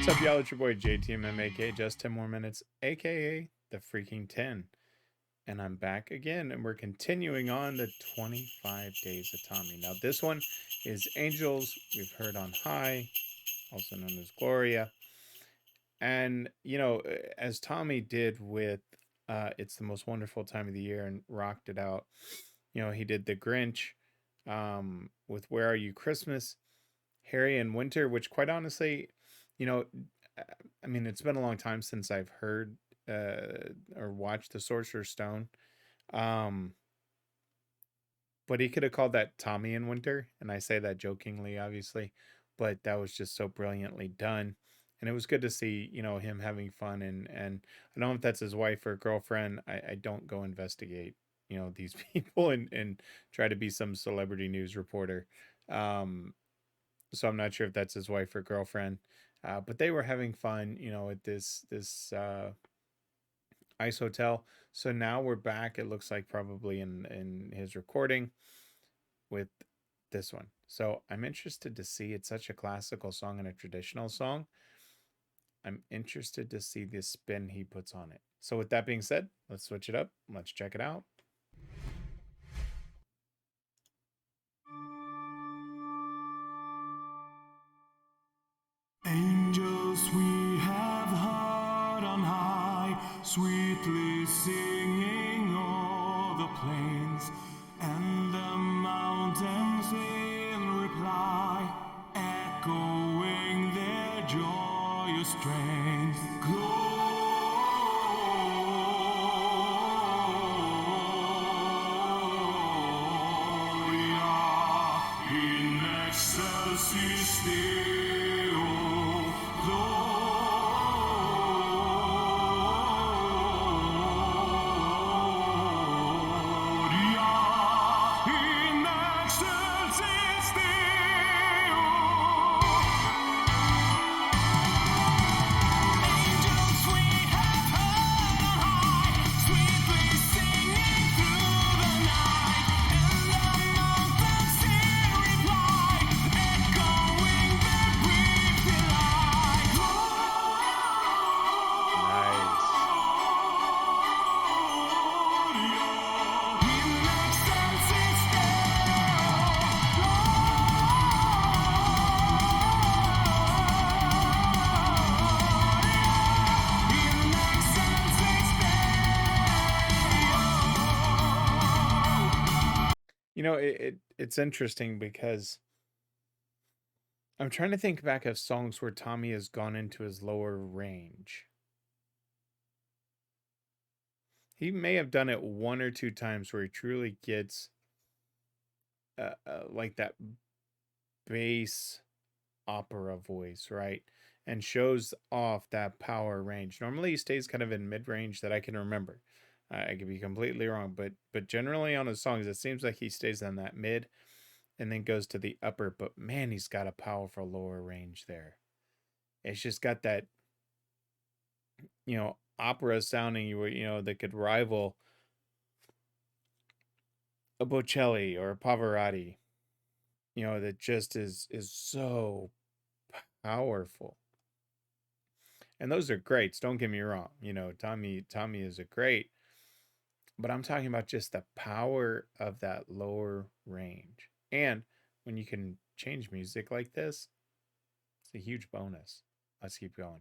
What's up, y'all? It's your boy JTMM, aka Just 10 More Minutes, aka the Freaking 10. And I'm back again, and we're continuing on the 25 Days of Tommy. Now, this one is Angels, we've heard on High, also known as Gloria. And, you know, as Tommy did with It's the Most Wonderful Time of the Year and rocked it out, you know, he did The Grinch with Where Are You Christmas, Harry and Winter, which quite honestly, you know, I mean, it's been a long time since I've heard or watched The Sorcerer's Stone. But he could have called that Tommy and Winter, and I say that jokingly, obviously, but that was just so brilliantly done. And it was good to see, you know, him having fun. And I don't know if that's his wife or girlfriend. I don't go investigate, you know, these people and try to be some celebrity news reporter. So I'm not sure if that's his wife or girlfriend. But they were having fun, you know, at this ice hotel. So now we're back. It looks like probably in his recording with this one. So I'm interested to see. It's such a classical song and a traditional song. I'm interested to see the spin he puts on it. So with that being said, let's switch it up. Let's check it out. Angels we have heard on high, sweetly singing o'er the plains, and the mountains in reply, echoing their joyous strains. Gloria in excelsis Deo. You know, it's interesting because I'm trying to think back of songs where Tommy has gone into his lower range. He may have done it one or two times where he truly gets like that bass opera voice, right? And shows off that power range. Normally he stays kind of in mid-range that I can remember. I could be completely wrong, but generally on his songs, it seems like he stays on that mid and then goes to the upper. But man, he's got a powerful lower range there. It's just got that, you know, opera sounding, you know, that could rival a Bocelli or a Pavarotti. You know, that just is so powerful. And those are greats. Don't get me wrong. You know, Tommy is a great. But I'm talking about just the power of that lower range. And when you can change music like this, it's a huge bonus. Let's keep going.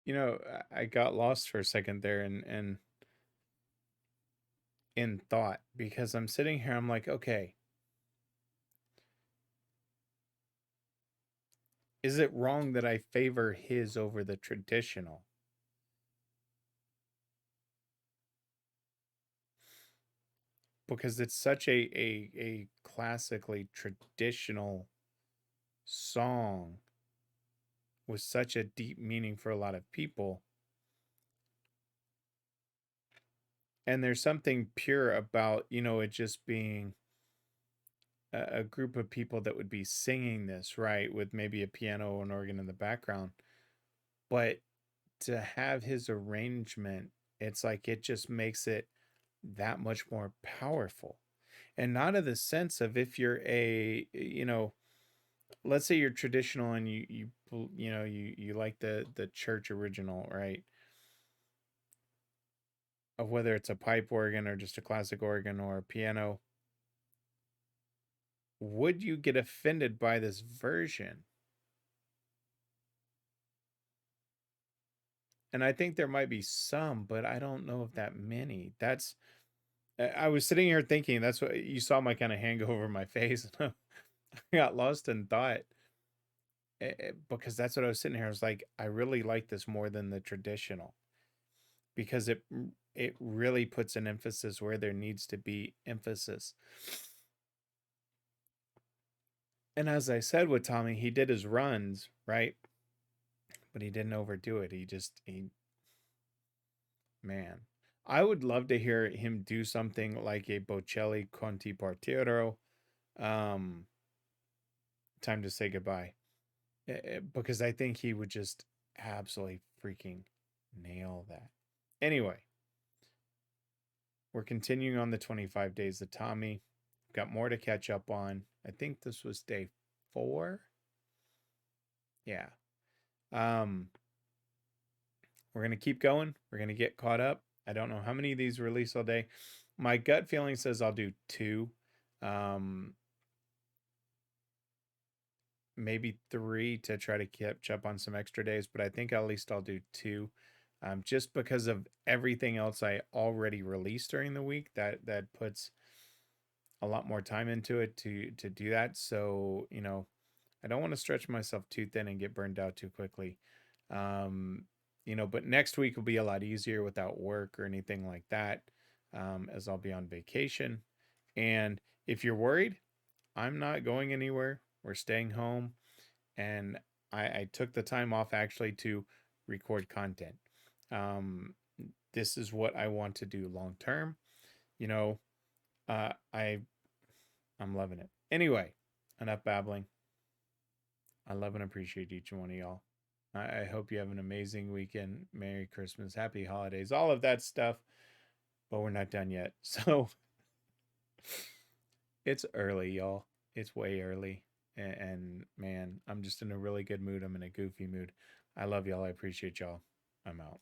You know, I got lost for a second there and in thought because I'm sitting here, I'm like, okay, is it wrong that I favor his over the traditional? Because it's such a classically traditional song with such a deep meaning for a lot of people. And there's something pure about, you know, it just being a group of people that would be singing this, right? With maybe a piano or an organ in the background. But to have his arrangement, it's like it just makes it that much more powerful. And not in the sense of if you're a, you know, let's say you're traditional and you like the church original, right? Of whether it's a pipe organ or just a classic organ or a piano, would you get offended by this version? And I think there might be some, but I don't know if that many. That's I was sitting here thinking, that's what you saw my kind of hand go over my face. I got lost in thought because that's what I was sitting here. I was like, I really like this more than the traditional because it really puts an emphasis where there needs to be emphasis. And as I said with Tommy, he did his runs, right? But he didn't overdo it. He man. I would love to hear him do something like a Bocelli Conti Partiero. Um, Time to say goodbye. Because I think he would just absolutely freaking nail that. Anyway, we're continuing on the 25 days of Tommy. Got more to catch up on. I think this was day 4. Yeah. Um, we're going to keep going. We're going to get caught up. I don't know how many of these release all day. My gut feeling says I'll do 2. Um, maybe 3 to try to catch up on some extra days, but I think at least I'll do 2. Just because of everything else I already released during the week, that puts a lot more time into it to do that. So, you know, I don't want to stretch myself too thin and get burned out too quickly. Um, you know, but next week will be a lot easier without work or anything like that, as I'll be on vacation. And if you're worried, I'm not going anywhere. We're staying home, and I took the time off actually to record content. This is what I want to do long term. You know, uh, I I'm loving it. Anyway, enough babbling. I love and appreciate each one of y'all. I hope you have an amazing weekend. Merry Christmas, Happy Holidays, all of that stuff. But we're not done yet. So it's early, y'all. It's way early. And man, I'm just in a really good mood. I'm in a goofy mood. I love y'all. I appreciate y'all. I'm out.